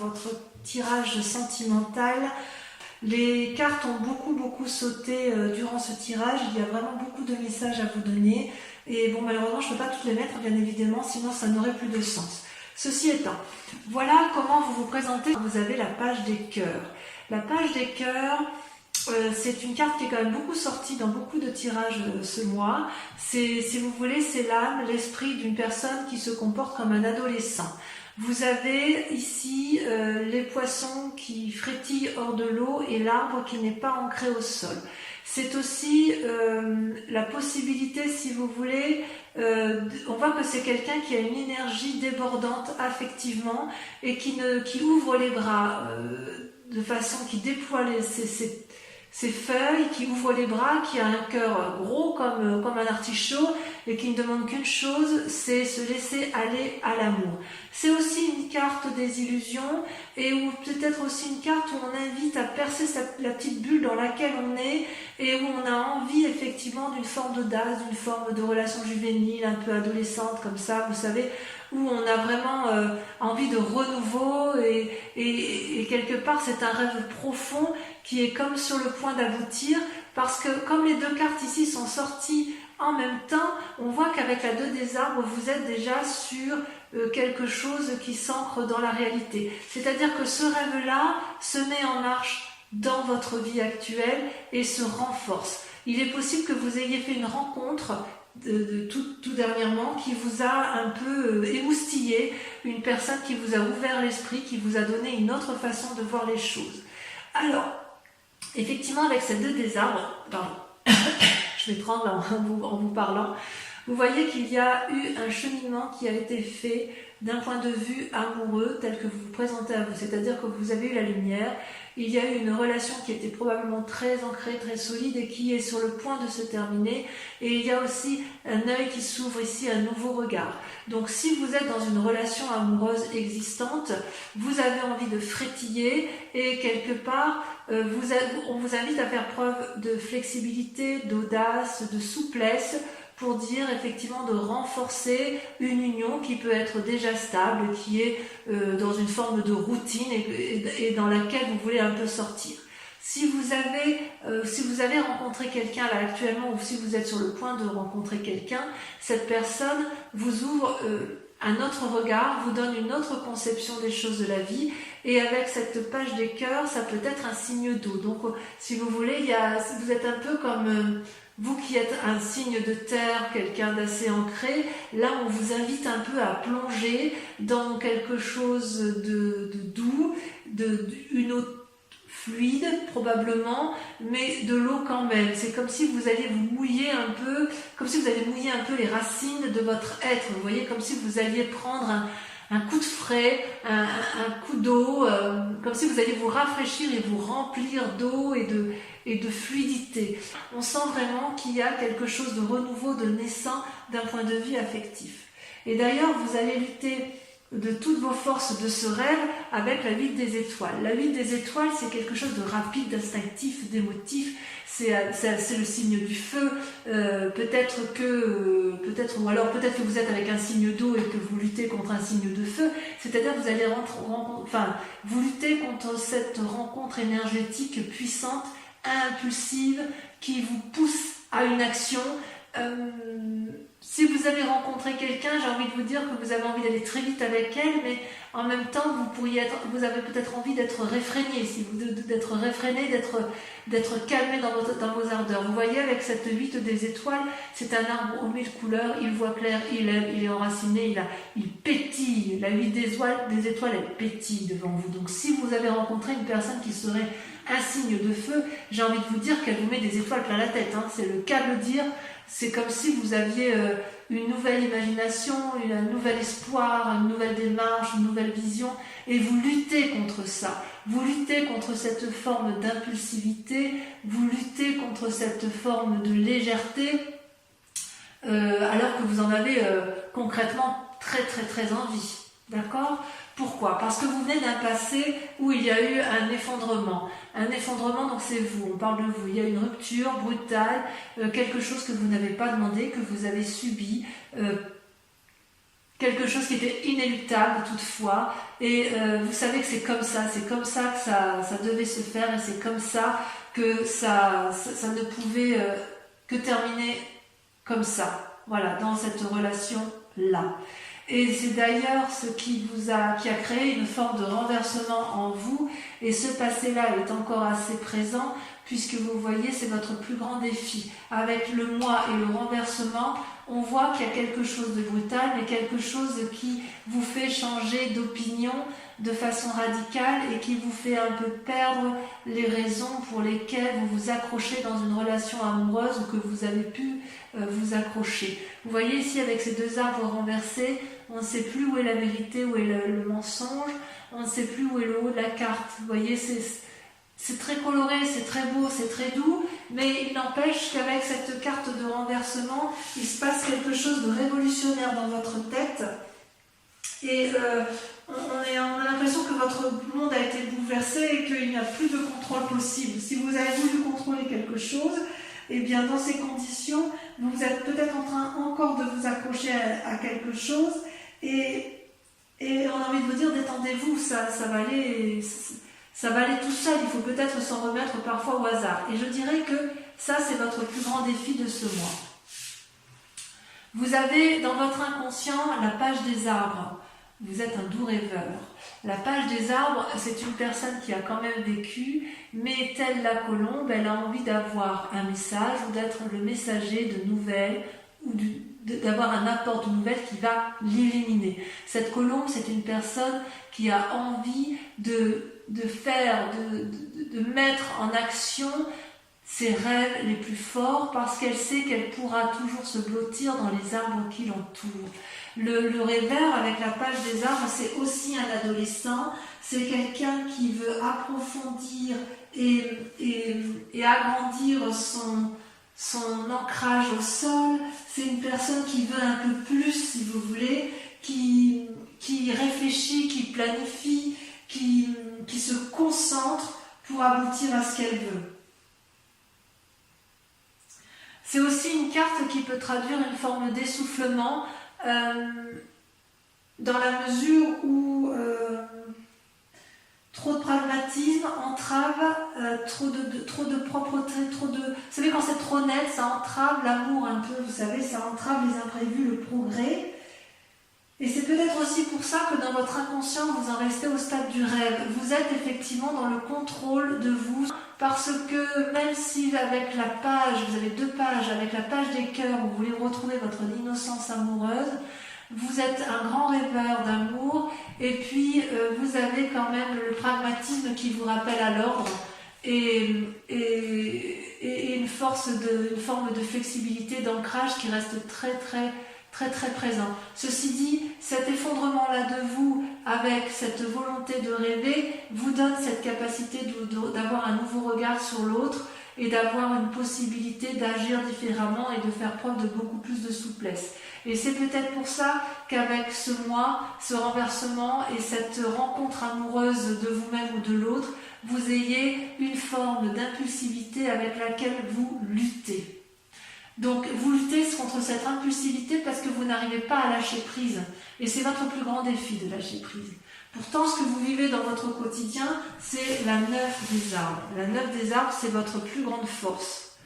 votre tirage sentimental. Les cartes ont beaucoup sauté durant ce tirage. Il y a vraiment beaucoup de messages à vous donner. Et bon, malheureusement, je ne peux pas toutes les mettre, bien évidemment, sinon ça n'aurait plus de sens. Ceci étant, voilà comment vous vous présentez. Vous avez la page des cœurs. La page des cœurs, c'est une carte qui est quand même beaucoup sortie dans beaucoup de tirages ce mois. Si vous voulez, c'est l'âme, l'esprit d'une personne qui se comporte comme un adolescent. Vous avez ici les poissons qui frétillent hors de l'eau et l'arbre qui n'est pas ancré au sol. C'est aussi la possibilité, si vous voulez, on voit que c'est quelqu'un qui a une énergie débordante affectivement et qui ouvre les bras de façon qui déploie ses feuilles, qui ouvre les bras, qui a un cœur gros comme un artichaut et qui ne demande qu'une chose, c'est se laisser aller à l'amour. C'est aussi une carte des illusions et ou peut-être aussi une carte où on invite à percer la petite bulle dans laquelle on est et où on a envie effectivement d'une forme d'audace, d'une forme de relation juvénile, un peu adolescente comme ça, vous savez, où on a vraiment envie de renouveau et quelque part c'est un rêve profond qui est comme sur le point d'aboutir parce que comme les deux cartes ici sont sorties en même temps, on voit qu'avec la 2 des arbres, vous êtes déjà sur quelque chose qui s'ancre dans la réalité. C'est-à-dire que ce rêve-là se met en marche dans votre vie actuelle et se renforce. Il est possible que vous ayez fait une rencontre tout dernièrement qui vous a un peu émoustillé, une personne qui vous a ouvert l'esprit, qui vous a donné une autre façon de voir les choses. Alors, effectivement, avec ces 2 des arbres, pardon, je vais prendre en vous parlant, vous voyez qu'il y a eu un cheminement qui a été fait d'un point de vue amoureux tel que vous vous présentez à vous, c'est-à-dire que vous avez eu la lumière, il y a eu une relation qui était probablement très ancrée, très solide et qui est sur le point de se terminer et il y a aussi un œil qui s'ouvre ici, un nouveau regard. Donc si vous êtes dans une relation amoureuse existante, vous avez envie de frétiller et quelque part on vous invite à faire preuve de flexibilité, d'audace, de souplesse pour dire effectivement de renforcer une union qui peut être déjà stable, qui est dans une forme de routine et dans laquelle vous voulez un peu sortir. Si vous avez rencontré quelqu'un là actuellement ou si vous êtes sur le point de rencontrer quelqu'un, cette personne vous ouvre un autre regard, vous donne une autre conception des choses de la vie et avec cette page des cœurs, ça peut être un signe d'eau. Donc si vous voulez, vous êtes un peu comme vous qui êtes un signe de terre, quelqu'un d'assez ancré, là on vous invite un peu à plonger dans quelque chose de doux, une eau fluide probablement, mais de l'eau quand même. C'est comme si vous alliez vous mouiller un peu, comme si vous alliez mouiller un peu les racines de votre être, vous voyez, comme si vous alliez prendre un coup de frais, un coup d'eau, comme si vous alliez vous rafraîchir et vous remplir d'eau et de fluidité. On sent vraiment qu'il y a quelque chose de renouveau, de naissant d'un point de vue affectif. Et d'ailleurs, vous allez lutter de toutes vos forces de ce rêve avec la 8 des étoiles. La 8 des étoiles, c'est quelque chose de rapide, d'instinctif, d'émotif. C'est le signe du feu. Peut-être que vous êtes avec un signe d'eau et que vous luttez contre un signe de feu. C'est-à-dire que vous allez vous luttez contre cette rencontre énergétique puissante, impulsive, qui vous pousse à une action. Si vous avez rencontré quelqu'un, j'ai envie de vous dire que vous avez envie d'aller très vite avec elle, mais en même temps, vous avez peut-être envie d'être réfréné, d'être réfréné, d'être calmé dans vos ardeurs. Vous voyez, avec cette 8 des étoiles, c'est un arbre aux 1000 couleurs, il voit clair, il aime, il est enraciné, il pétille. La 8 des étoiles, elle pétille devant vous. Donc si vous avez rencontré une personne qui serait un signe de feu, j'ai envie de vous dire qu'elle vous met des étoiles plein la tête, hein. C'est le cas de le dire. C'est comme si vous aviez une nouvelle imagination, un nouvel espoir, une nouvelle démarche, une nouvelle vision, et vous luttez contre ça. Vous luttez contre cette forme d'impulsivité, vous luttez contre cette forme de légèreté, alors que vous en avez concrètement très très très envie. D'accord ? Pourquoi ? Parce que vous venez d'un passé où il y a eu un effondrement. Un effondrement, donc c'est vous, on parle de vous. Il y a une rupture brutale, quelque chose que vous n'avez pas demandé, que vous avez subi, quelque chose chose qui était inéluctable toutefois, et vous savez que c'est comme ça que ça devait se faire, et c'est comme ça que ça ne pouvait que terminer comme ça, voilà, dans cette relation-là. Et c'est d'ailleurs ce qui a créé une forme de renversement en vous, et ce passé-là est encore assez présent, puisque vous voyez, c'est votre plus grand défi. Avec le moi et le renversement, on voit qu'il y a quelque chose de brutal, mais quelque chose qui vous fait changer d'opinion de façon radicale et qui vous fait un peu perdre les raisons pour lesquelles vous vous accrochez dans une relation amoureuse ou que vous avez pu vous accrocher. Vous voyez ici avec ces deux arbres renversés, on ne sait plus où est la vérité, où est le mensonge, on ne sait plus où est le haut de la carte. Vous voyez, c'est très coloré, c'est très beau, c'est très doux, mais il n'empêche qu'avec cette carte de renversement, il se passe quelque chose de révolutionnaire dans votre tête. Et on a l'impression que votre monde a été bouleversé et qu'il n'y a plus de contrôle possible. Si vous avez voulu contrôler quelque chose, eh bien dans ces conditions, vous êtes peut-être en train encore de vous accrocher à quelque chose, et on a envie de vous dire, détendez-vous, ça va aller... Ça va aller tout seul, il faut peut-être s'en remettre parfois au hasard. Et je dirais que ça, c'est votre plus grand défi de ce mois. Vous avez dans votre inconscient la page des arbres. Vous êtes un doux rêveur. La page des arbres, c'est une personne qui a quand même vécu, mais telle la colombe, elle a envie d'avoir un message ou d'être le messager de nouvelles ou d'avoir un apport de nouvelles qui va l'illuminer. Cette colombe, c'est une personne qui a envie de mettre en action ses rêves les plus forts, parce qu'elle sait qu'elle pourra toujours se blottir dans les arbres qui l'entourent. Le rêveur avec la page des arbres, c'est aussi un adolescent, c'est quelqu'un qui veut approfondir et agrandir son ancrage au sol. C'est une personne qui veut un peu plus, si vous voulez, qui réfléchit, qui planifie, qui se concentre pour aboutir à ce qu'elle veut. C'est aussi une carte qui peut traduire une forme d'essoufflement, dans la mesure où trop de pragmatisme entrave, trop de propreté, vous savez, quand c'est trop net, ça entrave l'amour un peu, vous savez, ça entrave les imprévus, le progrès. Et c'est peut-être aussi pour ça que dans votre inconscient, vous en restez au stade du rêve. Vous êtes effectivement dans le contrôle de vous, parce que même si avec la page, vous avez deux pages, avec la page des cœurs, vous voulez retrouver votre innocence amoureuse, vous êtes un grand rêveur d'amour, et puis vous avez quand même le pragmatisme qui vous rappelle à l'ordre, et une forme de flexibilité, d'ancrage qui reste très présent. Ceci dit, cet effondrement-là de vous, avec cette volonté de rêver, vous donne cette capacité d'avoir un nouveau regard sur l'autre et d'avoir une possibilité d'agir différemment et de faire preuve de beaucoup plus de souplesse. Et c'est peut-être pour ça qu'avec ce mois, ce renversement et cette rencontre amoureuse de vous-même ou de l'autre, vous ayez une forme d'impulsivité avec laquelle vous luttez. Donc vous luttez contre cette impulsivité parce que vous n'arrivez pas à lâcher prise. Et c'est votre plus grand défi de lâcher prise. Pourtant, ce que vous vivez dans votre quotidien, c'est la 9 des arbres. La 9 des arbres, c'est votre plus grande force.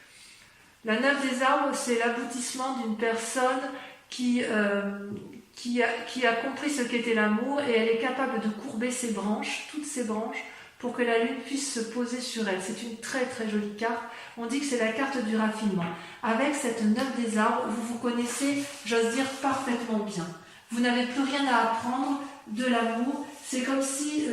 La 9 des arbres, c'est l'aboutissement d'une personne qui a compris ce qu'était l'amour, et elle est capable de courber ses branches, toutes ses branches, pour que la lune puisse se poser sur elle. C'est une très jolie carte. On dit que c'est la carte du raffinement. Avec cette 9 des arbres, vous vous connaissez, j'ose dire, parfaitement bien. Vous n'avez plus rien à apprendre de l'amour. C'est comme si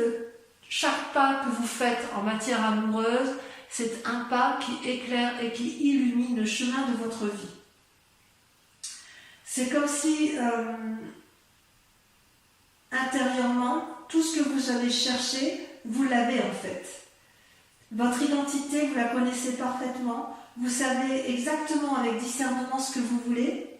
chaque pas que vous faites en matière amoureuse, c'est un pas qui éclaire et qui illumine le chemin de votre vie. C'est comme si, intérieurement, tout ce que vous avez cherché, vous l'avez en fait. Votre identité, vous la connaissez parfaitement. Vous savez exactement avec discernement ce que vous voulez.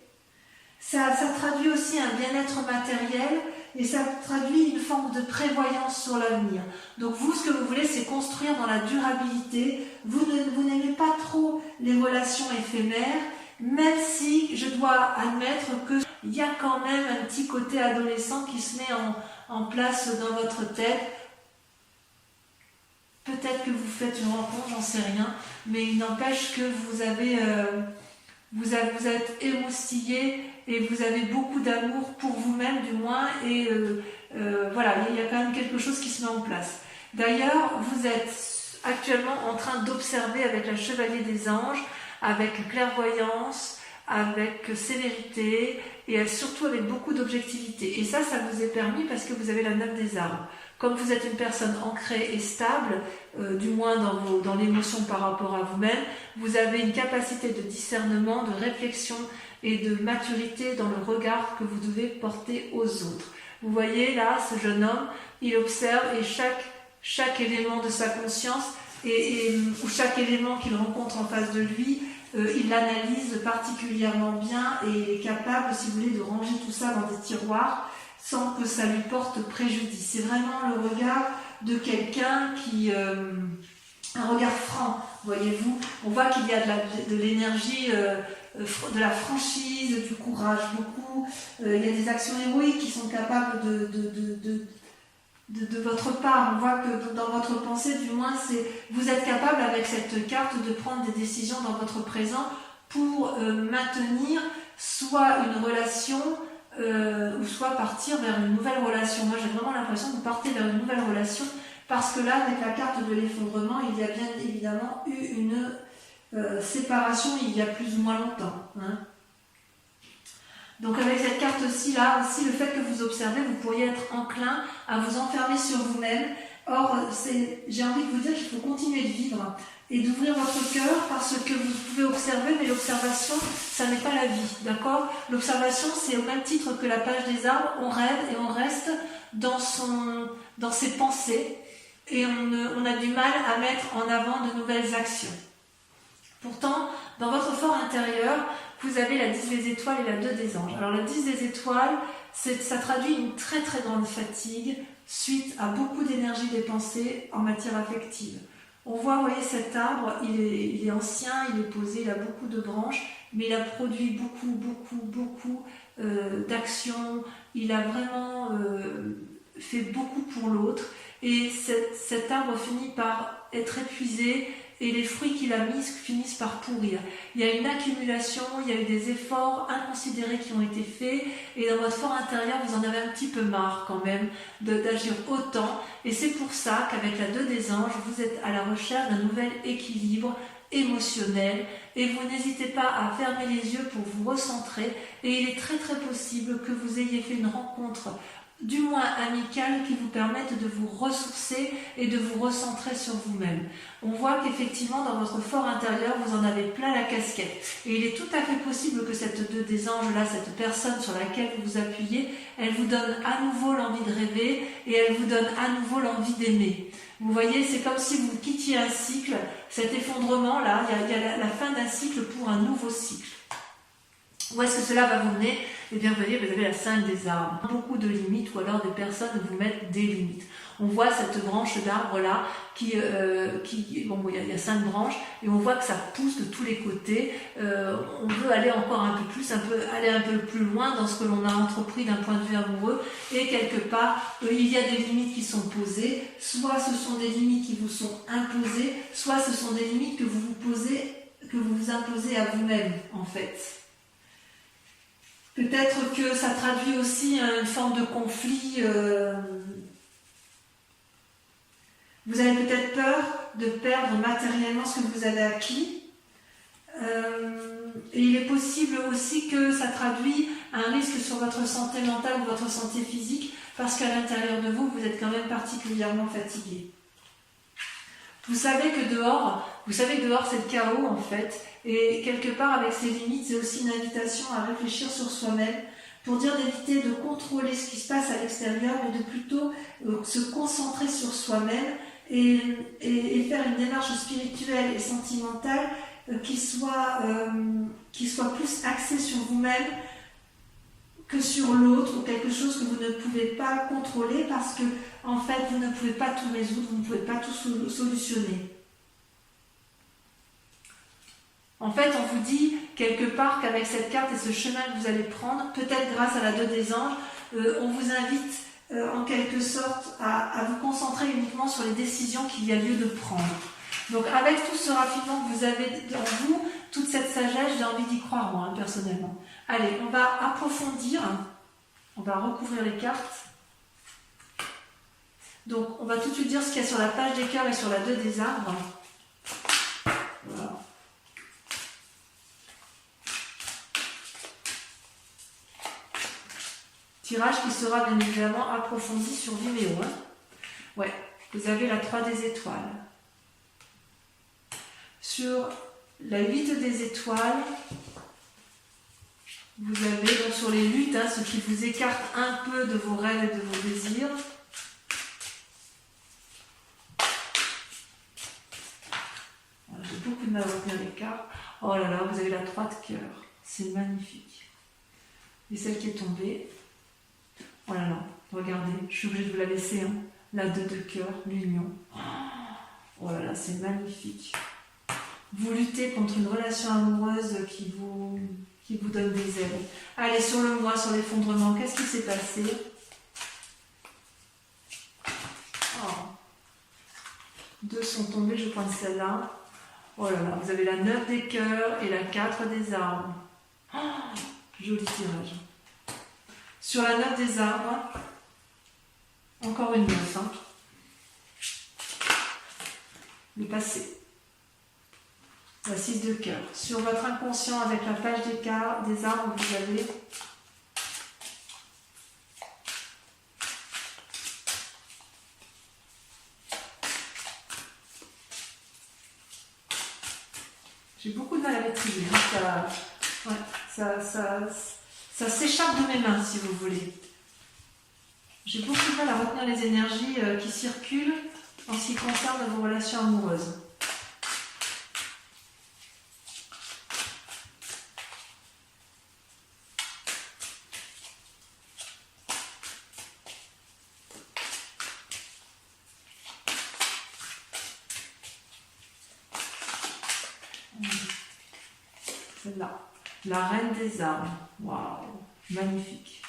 Ça traduit aussi un bien-être matériel, et ça traduit une forme de prévoyance sur l'avenir. Donc vous, ce que vous voulez, c'est construire dans la durabilité. Vous n'aimez pas trop les relations éphémères, même si je dois admettre que il y a quand même un petit côté adolescent qui se met en place dans votre tête. Peut-être que vous faites une rencontre, j'en sais rien, mais il n'empêche que vous êtes émoustillé et vous avez beaucoup d'amour pour vous-même du moins, et voilà, il y a quand même quelque chose qui se met en place. D'ailleurs, vous êtes actuellement en train d'observer avec la Chevalier des Anges, avec clairvoyance, avec sévérité et surtout avec beaucoup d'objectivité. Et ça vous est permis parce que vous avez la 9 des arbres. Comme vous êtes une personne ancrée et stable, du moins dans l'émotion par rapport à vous-même, vous avez une capacité de discernement, de réflexion et de maturité dans le regard que vous devez porter aux autres. Vous voyez là, ce jeune homme, il observe et chaque élément de sa conscience ou chaque élément qu'il rencontre en face de lui, il l'analyse particulièrement bien et il est capable, si vous voulez, de ranger tout ça dans des tiroirs sans que ça lui porte préjudice. C'est vraiment le regard de quelqu'un un regard franc, voyez-vous. On voit qu'il y a de l'énergie, de la franchise, du courage, beaucoup. Il y a des actions héroïques qui sont capables de votre part. On voit que dans votre pensée, du moins, vous êtes capable avec cette carte de prendre des décisions dans votre présent pour maintenir soit une relation ou soit partir vers une nouvelle relation. Moi, j'ai vraiment l'impression que vous partez vers une nouvelle relation parce que là, avec la carte de l'effondrement, il y a bien évidemment eu une séparation il y a plus ou moins longtemps. Hein. Donc avec cette carte-ci, là aussi, le fait que vous observez, vous pourriez être enclin à vous enfermer sur vous-même. Or, j'ai envie de vous dire qu'il faut continuer de vivre et d'ouvrir votre cœur parce que vous pouvez observer, mais l'observation, ça n'est pas la vie, d'accord? L'observation, c'est au même titre que la page des arbres, on rêve et on reste dans ses pensées et on a du mal à mettre en avant de nouvelles actions. Pourtant, dans votre fort intérieur, vous avez la 10 des étoiles et la 2 des anges. Alors la 10 des étoiles, ça traduit une très très grande fatigue suite à beaucoup d'énergie dépensée en matière affective. On voit, vous voyez, cet arbre, il est ancien, il est posé, il a beaucoup de branches, mais il a produit beaucoup d'actions, il a vraiment fait beaucoup pour l'autre, et cet arbre finit par être épuisé, et les fruits qu'il a mis finissent par pourrir. Il y a une accumulation, il y a eu des efforts inconsidérés qui ont été faits, et dans votre fort intérieur, vous en avez un petit peu marre quand même d'agir autant, et c'est pour ça qu'avec la 2 des anges, vous êtes à la recherche d'un nouvel équilibre émotionnel, et vous n'hésitez pas à fermer les yeux pour vous recentrer, et il est très très possible que vous ayez fait une rencontre du moins amicale qui vous permette de vous ressourcer et de vous recentrer sur vous-même. On voit qu'effectivement dans votre fort intérieur vous en avez plein la casquette et il est tout à fait possible que cette 2 des anges là, cette personne sur laquelle vous vous appuyez, elle vous donne à nouveau l'envie de rêver et elle vous donne à nouveau l'envie d'aimer. Vous voyez, c'est comme si vous quittiez un cycle, cet effondrement là, il y a la fin d'un cycle pour un nouveau cycle. Où est-ce que cela va vous mener? Eh bien, vous voyez, vous avez la 5 des arbres. Beaucoup de limites, ou alors des personnes vous mettent des limites. On voit cette branche d'arbre-là, bon, il y a 5 branches, et on voit que ça pousse de tous les côtés. On veut aller encore un peu plus, aller un peu plus loin dans ce que l'on a entrepris d'un point de vue amoureux, et quelque part, il y a des limites qui sont posées, soit ce sont des limites qui vous sont imposées, soit ce sont des limites que vous vous imposez à vous-même, en fait. Peut-être que ça traduit aussi une forme de conflit. Vous avez peut-être peur de perdre matériellement ce que vous avez acquis. Et il est possible aussi que ça traduit un risque sur votre santé mentale ou votre santé physique parce qu'à l'intérieur de vous, vous êtes quand même particulièrement fatigué. Vous savez que dehors c'est le chaos en fait. Et quelque part, avec ces limites, c'est aussi une invitation à réfléchir sur soi-même pour dire d'éviter de contrôler ce qui se passe à l'extérieur, mais de plutôt se concentrer sur soi-même et faire une démarche spirituelle et sentimentale qui soit plus axée sur vous-même que sur l'autre ou quelque chose que vous ne pouvez pas contrôler parce que, en fait, vous ne pouvez pas tout résoudre, vous ne pouvez pas tout solutionner. En fait, on vous dit, quelque part qu'avec cette carte et ce chemin que vous allez prendre, peut-être grâce à la 2 des anges, on vous invite en quelque sorte à vous concentrer uniquement sur les décisions qu'il y a lieu de prendre. Donc avec tout ce raffinement que vous avez en vous, toute cette sagesse, j'ai envie d'y croire moi, personnellement. Allez, on va approfondir, on va recouvrir les cartes. Donc on va tout de suite dire ce qu'il y a sur la page des cœurs et sur la 2 des arbres. Voilà. Tirage qui sera bien évidemment approfondi sur Vimeo. Hein. Ouais, vous avez la 3 des étoiles. Sur la 8 des étoiles, vous avez donc sur les luttes, hein, ce qui vous écarte un peu de vos rêves et de vos désirs. Voilà, j'ai beaucoup de mal à retenir les cartes. Oh là là, vous avez la 3 de cœur. C'est magnifique. Et celle qui est tombée. Oh là là, regardez, je suis obligée de vous la laisser. Hein. La 2 de cœur, l'union. Oh là là, c'est magnifique. Vous luttez contre une relation amoureuse qui vous donne des ailes. Allez, sur le mois, sur l'effondrement, qu'est-ce qui s'est passé? Oh. 2 sont tombés, je prends celle-là. Oh là là, vous avez la 9 des cœurs et la 4 des arbres. Oh, joli tirage. Sur la 9 des arbres, encore une 9. Hein. Le passé. La 6 de cœur. Sur votre inconscient, avec la page des arbres, vous avez j'ai beaucoup de mal à maîtriser. Hein. Ça s'échappe de mes mains, si vous voulez. J'ai beaucoup de mal à retenir les énergies qui circulent en ce qui concerne vos relations amoureuses. Celle-là, la reine des arbres. Waouh, magnifique.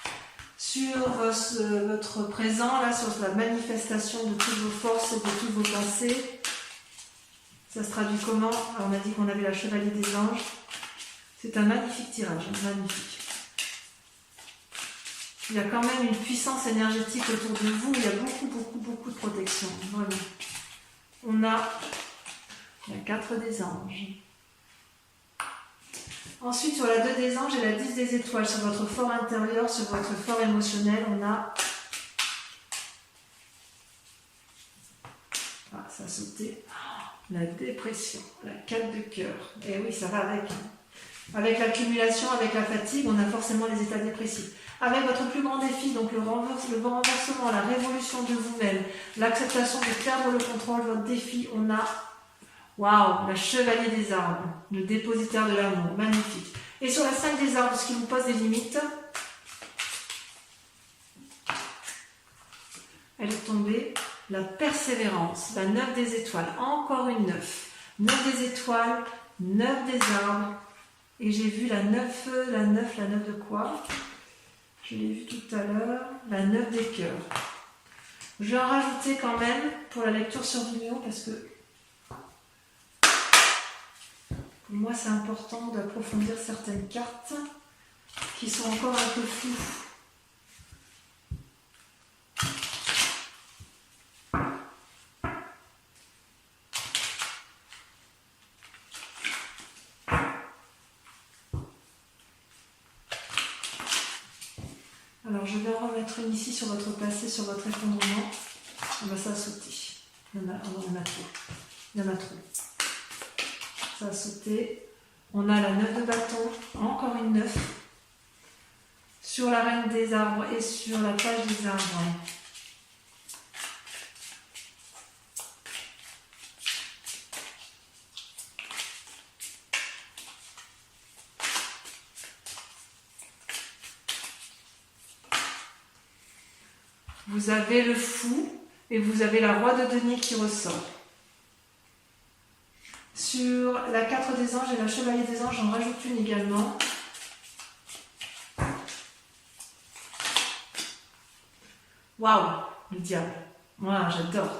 Sur votre présent, là, sur la manifestation de toutes vos forces et de toutes vos pensées, ça se traduit comment? Alors, on a dit qu'on avait la chevalier des anges. C'est un magnifique tirage, magnifique. Il y a quand même une puissance énergétique autour de vous. Il y a beaucoup de protection. Vraiment. On a la 4 des anges. Ensuite, sur la 2 des anges et la 10 des étoiles, sur votre fort intérieur, sur votre fort émotionnel, on a... Ah, ça a sauté. La dépression, la 4 de cœur. Et oui, ça va avec. Avec l'accumulation, avec la fatigue, on a forcément les états dépressifs. Avec votre plus grand défi, donc le renversement, la révolution de vous-même, l'acceptation de perdre le contrôle, votre défi, on a... Waouh, la chevalier des arbres, le dépositaire de l'amour, magnifique. Et sur la 5 des arbres, ce qui vous pose des limites, elle est tombée, la persévérance, la 9 des étoiles, encore une 9. 9 des étoiles, 9 des arbres, et j'ai vu la 9 de quoi? Je l'ai vu tout à l'heure, la 9 des cœurs. Je vais en rajouter quand même pour la lecture sur Vimeo parce que pour moi, c'est important d'approfondir certaines cartes qui sont encore un peu floues. Alors, je vais en remettre une ici sur votre passé, sur votre effondrement. Ah ben, ça a sauté. Il y en a trop. Il y en a trop. Ça a sauté. On a la 9 de bâton, encore une 9. Sur la reine des arbres et sur la page des arbres. Vous avez le fou et vous avez la roi de denier qui ressort. Sur la 4 des anges et la chevalier des anges, j'en rajoute une également. Waouh, le diable. Moi, j'adore.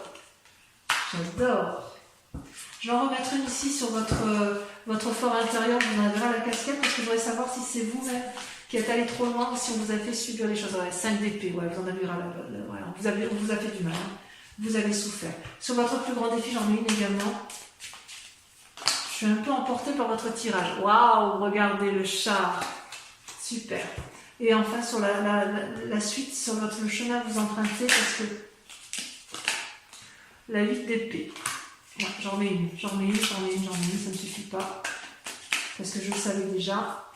J'adore. Je vais en remettre une ici sur votre fort intérieur. Je vous enlèverai la casquette parce que je voudrais savoir si c'est vous-même qui êtes allé trop loin ou si on vous a fait subir les choses. Ouais, 5 d'épée, ouais, vous en avez ras ouais, on vous a fait du mal. Hein. Vous avez souffert. Sur votre plus grand défi, j'en ai une également. Je suis un peu emportée par votre tirage. Waouh, regardez le char. Super. Et enfin, sur la suite, sur le chemin que vous empruntez, parce que la 8 d'épée. Ouais, j'en mets une, ça ne suffit pas. Parce que je le savais déjà.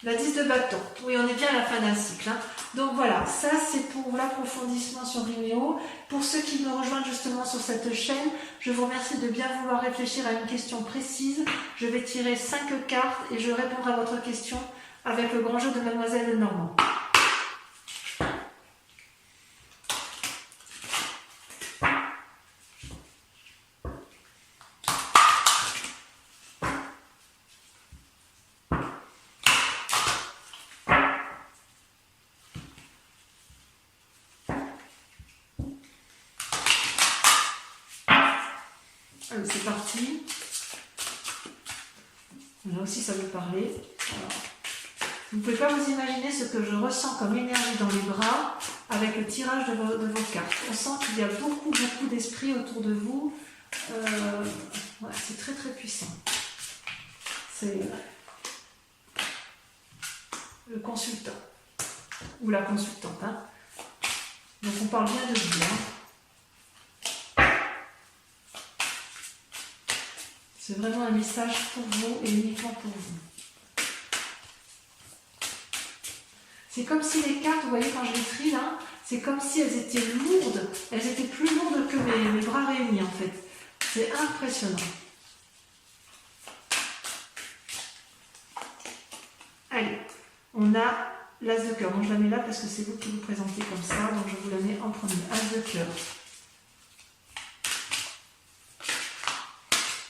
La 10 de bâton. Oui, on est bien à la fin d'un cycle. Hein. Donc voilà, ça c'est pour l'approfondissement sur Vimeo. Pour ceux qui me rejoignent justement sur cette chaîne, je vous remercie de bien vouloir réfléchir à une question précise. Je vais tirer 5 cartes et je répondrai à votre question avec le grand jeu de Mademoiselle Lenormand. Allez, c'est parti. Là aussi, ça veut parler. Alors, vous ne pouvez pas vous imaginer ce que je ressens comme énergie dans les bras avec le tirage de vos cartes. On sent qu'il y a beaucoup d'esprit autour de vous. Ouais, c'est très très puissant. C'est le consultant ou la consultante. Hein. Donc on parle bien de vous. Hein. C'est vraiment un message pour vous et uniquement pour vous. C'est comme si les cartes, vous voyez quand je les trie là, c'est comme si elles étaient lourdes. Elles étaient plus lourdes que mes bras réunis en fait. C'est impressionnant. Allez, on a l'as de cœur. Donc je la mets là parce que c'est vous qui vous présentez comme ça. Donc je vous la mets en premier. As de cœur.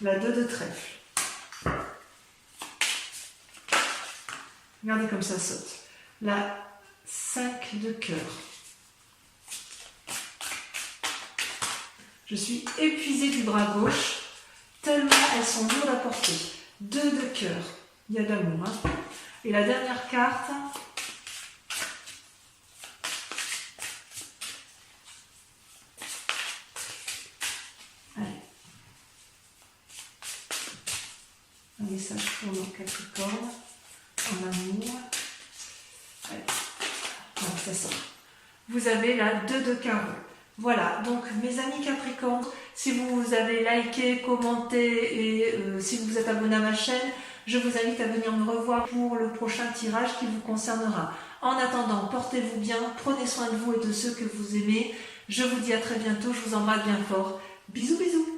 La 2 de trèfle. Regardez comme ça saute. La 5 de cœur. Je suis épuisée du bras gauche, tellement elles sont lourdes à porter. 2 de cœur. Il y a d'amour. Hein. Et la dernière carte. Un message pour nos Capricornes, en amour. Allez, voilà, ça sort. Vous avez la 2 de carreau. Voilà, donc mes amis Capricornes, si vous avez liké, commenté et si vous êtes abonné à ma chaîne, je vous invite à venir me revoir pour le prochain tirage qui vous concernera. En attendant, portez-vous bien, prenez soin de vous et de ceux que vous aimez. Je vous dis à très bientôt, je vous embrasse bien fort. Bisous bisous.